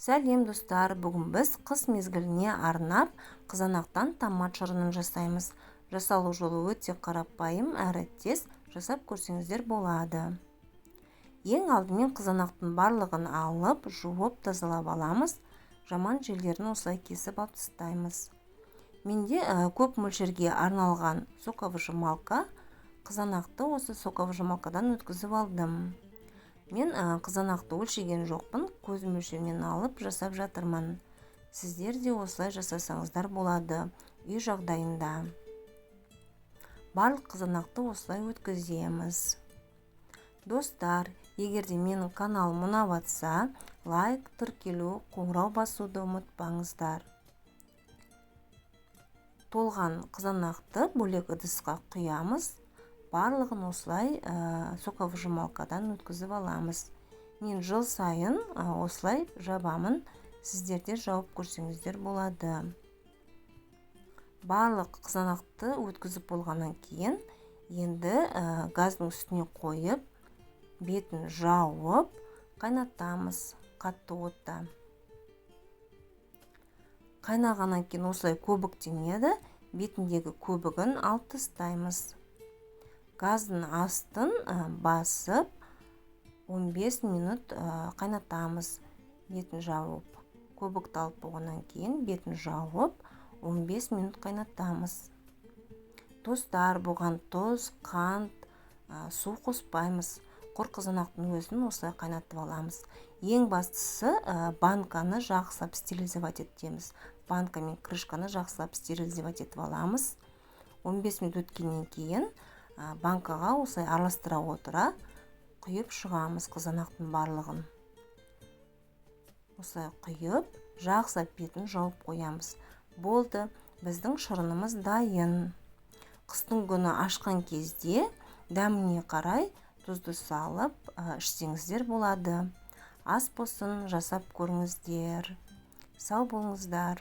Сәлем достар, бүгін біз қыс мезгіліне арнап қызанақтан томат шырынын жасаймыз. Жасалу жолы өте қарапайым әрі тез, жасап көрсеңіздер болады. Ең алдымен қызанақтың барлығын алып, жуып тазалап аламыз. Жаман жерлерін осылай кесіп алып тастаймыз. Менде көп мөлшерге арналған соковыжималка, қызанақты осы соковыжималкадан өткізіп алдым. Мен қызанақты өлшеген жоқпын, көз мөлшерінен алып жасап жатырмын. Сіздер де осылай жасасаңыздар болады, үй жағдайында. Барлық қызанақты осылай өткіземіз. Достар, егерде менің каналым ұнап жатса, лайк, тіркелу, қоңырау басуды ұмытпаңыздар. Толған қызанақты бөлек ыдысқа құямыз. Барлығын осылай соковыжималкадан өткізіп аламыз. Мен жыл сайын осылай жабамын. Сіздерде жауып көрсеңіздер болады. Барлық қызанақты өткізіп болғаннан кейін, енді газдың үстіне қойып, бетін жауып, қайнатамыз қатты отта. Қайнағаннан кейін осылай көбіктенеді, бетіндегі көбігін алып тастаймыз. Газдың астын басып 15 минут қайнатамыз. Бетін жауып, көбікті алып болғаннан кейін бетін жауып 15 минут қайнатамыз. Достар, бұған тұз, қант, су қоспаймыз. Құр қызанақтың өзін осылай қайнатып аламыз. Ең бастысы банканы жақсылап стерилизовать етеміз. Банка мен крышканы жақсылап стерилизовать етіп аламыз. 15 минут өткеннен кейін банкаға осылай араластыра отыра құйып шығамыз қызанақтың барлығын. Осылай құйып, жақсылап бетін жауып қоямыз. Болды, біздің шырынымыз дайын. Қыстың күні ашқан кезде дәміне қарай тұзды салып ішсеңіздер болады. Ас болсын, жасап көріңіздер. Сау болыңыздар.